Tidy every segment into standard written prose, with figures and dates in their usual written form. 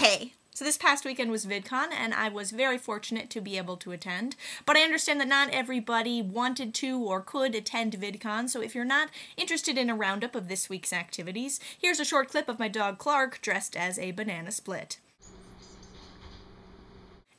Hey! So this past weekend was VidCon, and I was very fortunate to be able to attend, but I understand that not everybody wanted to or could attend VidCon, so if you're not interested in a roundup of this week's activities, here's a short clip of my dog Clark dressed as a banana split.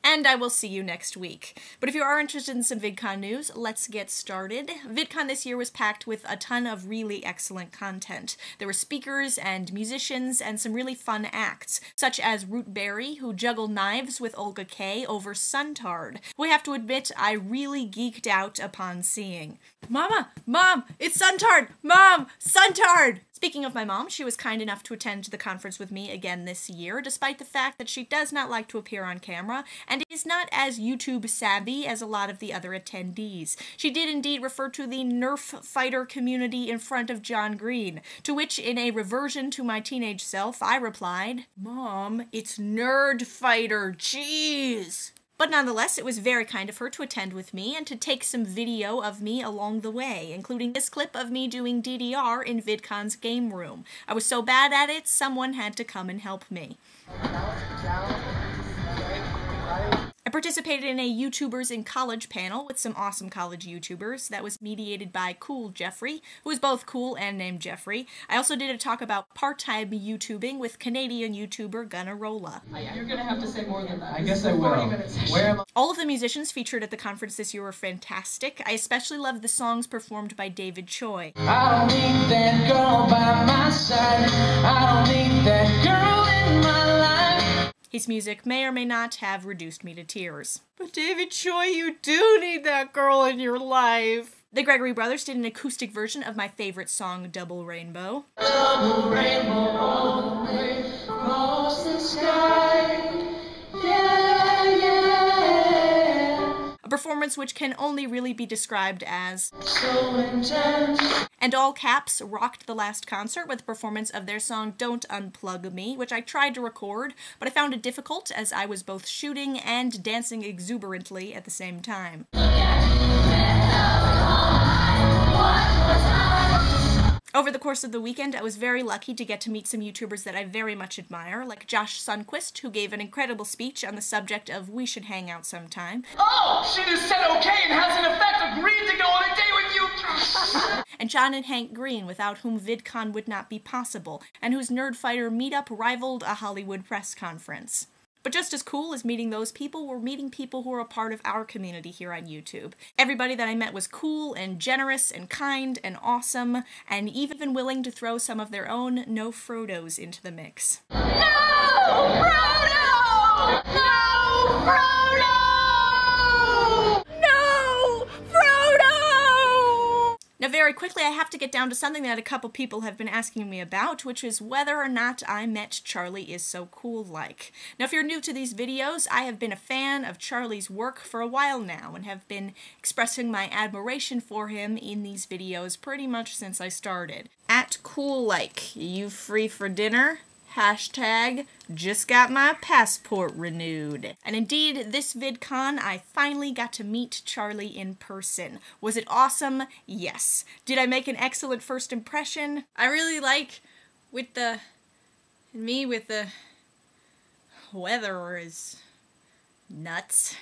And I will see you next week. But if you are interested in some VidCon news, let's get started. VidCon this year was packed with a ton of really excellent content. There were speakers and musicians and some really fun acts, such as Rootberry, who juggled knives with Olga K over Suntard, who I have to admit I really geeked out upon seeing. Mama! Mom! It's Suntard! Mom! Suntard! Speaking of my mom, she was kind enough to attend the conference with me again this year, despite the fact that she does not like to appear on camera, and is not as YouTube savvy as a lot of the other attendees. She did indeed refer to the Nerf fighter community in front of John Green, to which, in a reversion to my teenage self, I replied, "Mom, it's Nerd Fighter, jeez!" But nonetheless, it was very kind of her to attend with me and to take some video of me along the way, including this clip of me doing DDR in VidCon's game room. I was so bad at it, someone had to come and help me. I participated in a YouTubers in College panel with some awesome college YouTubers that was mediated by Cool Jeffrey, who is both cool and named Jeffrey. I also did a talk about part-time YouTubing with Canadian YouTuber Gunnarola. You're gonna have to say more than that. I guess I will. Where am I? All of the musicians featured at the conference this year were fantastic. I especially loved the songs performed by David Choi. I don't need that girl by my side. I don't need that girl in my life. His music may or may not have reduced me to tears. But David Choi, you do need that girl in your life. The Gregory Brothers did an acoustic version of my favorite song, Double Rainbow. Double rainbow all the way across the sky. Yeah, yeah. A performance which can only really be described as So intense. And All Caps rocked the last concert with a performance of their song Don't Unplug Me, which I tried to record, but I found it difficult as I was both shooting and dancing exuberantly at the same time. Over the course of the weekend, I was very lucky to get to meet some YouTubers that I very much admire, like Josh Sundquist, who gave an incredible speech on the subject of we should hang out sometime. Oh! She just said okay and has in effect agreed to go on a date with you! And John and Hank Green, without whom VidCon would not be possible, and whose Nerd Fighter meetup rivaled a Hollywood press conference. But just as cool as meeting those people were meeting people who are a part of our community here on YouTube. Everybody that I met was cool and generous and kind and awesome, and even willing to throw some of their own no Frodos into the mix. No, Frodo! No, Frodo! No! Frodo! Now very quickly I have to get down to something that a couple people have been asking me about, which is whether or not I met Charlie Is So Cool like. Now if you're new to these videos, I have been a fan of Charlie's work for a while now, and have been expressing my admiration for him in these videos pretty much since I started. At Cool Like, you free for dinner? Hashtag, just got my passport renewed. And indeed, this VidCon, I finally got to meet Charlie in person. Was it awesome? Yes. Did I make an excellent first impression? I really like with the weather is nuts,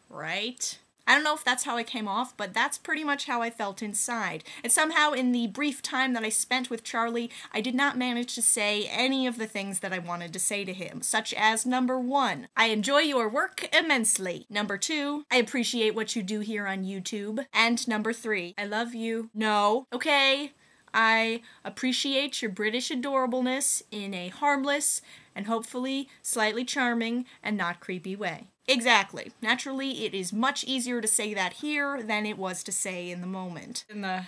right? I don't know if that's how I came off, but that's pretty much how I felt inside. And somehow in the brief time that I spent with Charlie, I did not manage to say any of the things that I wanted to say to him, such as number 1, I enjoy your work immensely. Number 2, I appreciate what you do here on YouTube. And number 3, I love you. No. Okay. I appreciate your British adorableness in a harmless and hopefully slightly charming and not creepy way. Exactly. Naturally, it is much easier to say that here than it was to say in the moment. And the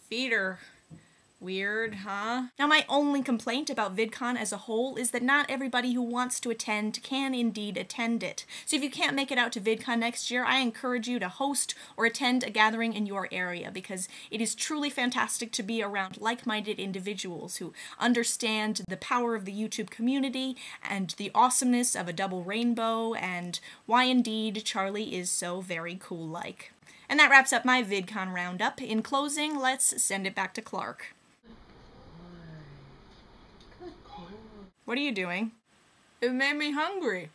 feet are weird, huh? Now my only complaint about VidCon as a whole is that not everybody who wants to attend can indeed attend it. So if you can't make it out to VidCon next year, I encourage you to host or attend a gathering in your area, because it is truly fantastic to be around like-minded individuals who understand the power of the YouTube community and the awesomeness of a double rainbow and why indeed Charlie is so very cool-like. And that wraps up my VidCon Roundup. In closing, let's send it back to Clark. What are you doing? It made me hungry.